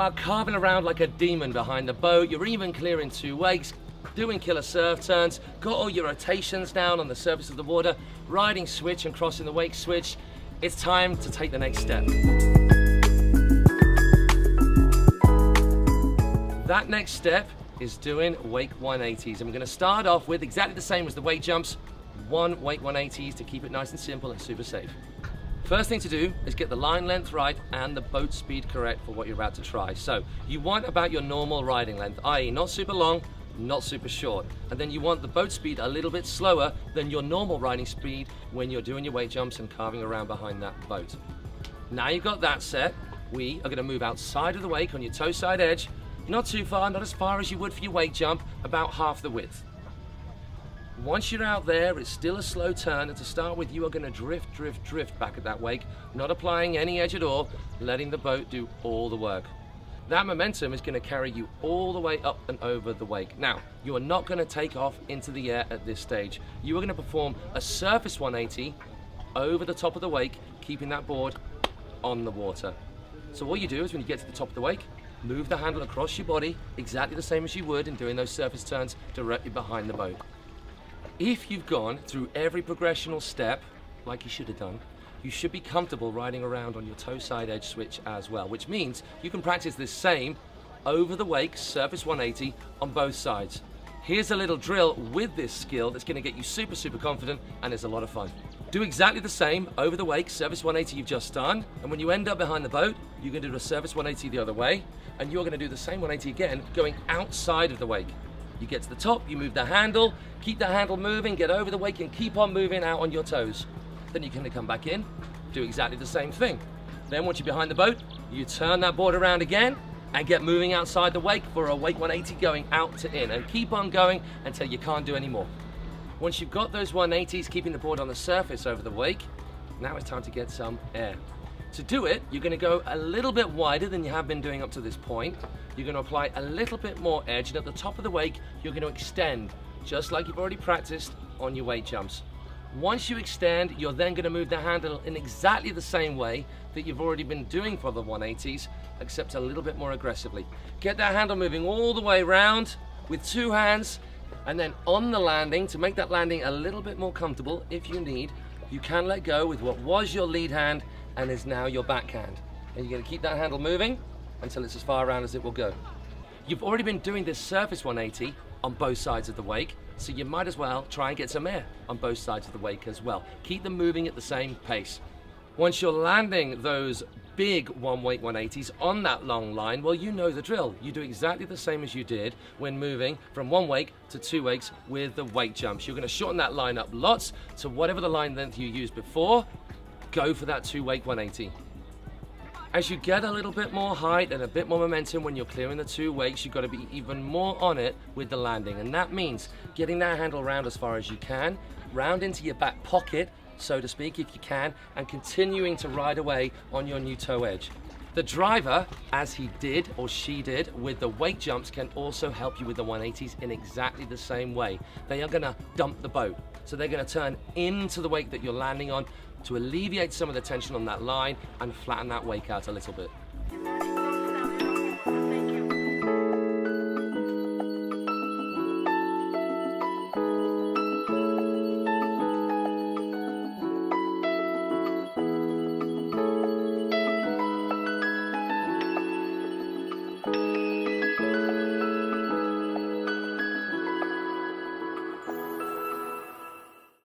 are carving around like a demon behind the boat. You're even clearing two wakes, doing killer surf turns, got all your rotations down on the surface of the water, riding switch and crossing the wake switch. It's time to take the next step. That next step is doing wake 180s. And we're going to start off with exactly the same as the wake jumps, one wake 180s to keep it nice and simple and super safe. First thing to do is get the line length right and the boat speed correct for what you're about to try. So you want about your normal riding length, i.e. not super long, not super short. And then you want the boat speed a little bit slower than your normal riding speed when you're doing your wake jumps and carving around behind that boat. Now you've got that set, we are going to move outside of the wake on your toe side edge. Not too far, not as far as you would for your wake jump, about half the width. Once you're out there, it's still a slow turn, and to start with, you are going to drift back at that wake, not applying any edge at all, letting the boat do all the work. That momentum is going to carry you all the way up and over the wake. Now, you are not going to take off into the air at this stage. You are going to perform a surface 180 over the top of the wake, keeping that board on the water. So all you do is when you get to the top of the wake, move the handle across your body, exactly the same as you would in doing those surface turns directly behind the boat. If you've gone through every progressional step, like you should have done, you should be comfortable riding around on your toe side edge switch as well, which means you can practice this same over the wake surface 180 on both sides. Here's a little drill with this skill that's going to get you super confident, and it's a lot of fun. Do exactly the same over the wake surface 180 you've just done, and when you end up behind the boat, you're going to do a surface 180 the other way, and you're going to do the same 180 again, going outside of the wake. You get to the top, you move the handle, keep the handle moving, get over the wake and keep on moving out on your toes. Then you're going to come back in, do exactly the same thing. Then once you're behind the boat, you turn that board around again and get moving outside the wake for a wake 180 going out to in, and keep on going until you can't do any more. Once you've got those 180s keeping the board on the surface over the wake, now it's time to get some air. To do it, you're going to go a little bit wider than you have been doing up to this point. You're going to apply a little bit more edge, and at the top of the wake, you're going to extend, just like you've already practiced on your wake jumps. Once you extend, you're then going to move the handle in exactly the same way that you've already been doing for the 180s, except a little bit more aggressively. Get that handle moving all the way around with two hands, and then on the landing, to make that landing a little bit more comfortable, if you need, you can let go with what was your lead hand and is now your backhand. And you're going to keep that handle moving until it's as far around as it will go. You've already been doing this surface 180 on both sides of the wake, so you might as well try and get some air on both sides of the wake as well. Keep them moving at the same pace. Once you're landing those big one wake 180s on that long line, well, you know the drill. You do exactly the same as you did when moving from one wake to two wakes with the wake jumps. You're going to shorten that line up lots to whatever the line length you used before. Go for that two wake 180. As you get a little bit more height and a bit more momentum when you're clearing the two wakes, you've got to be even more on it with the landing. And that means getting that handle around as far as you can, round into your back pocket, so to speak, if you can, and continuing to ride away on your new toe edge. The driver, as he did or she did with the wake jumps, can also help you with the 180s in exactly the same way. They are going to dump the boat. So they're going to turn into the wake that you're landing on to alleviate some of the tension on that line and flatten that wake out a little bit.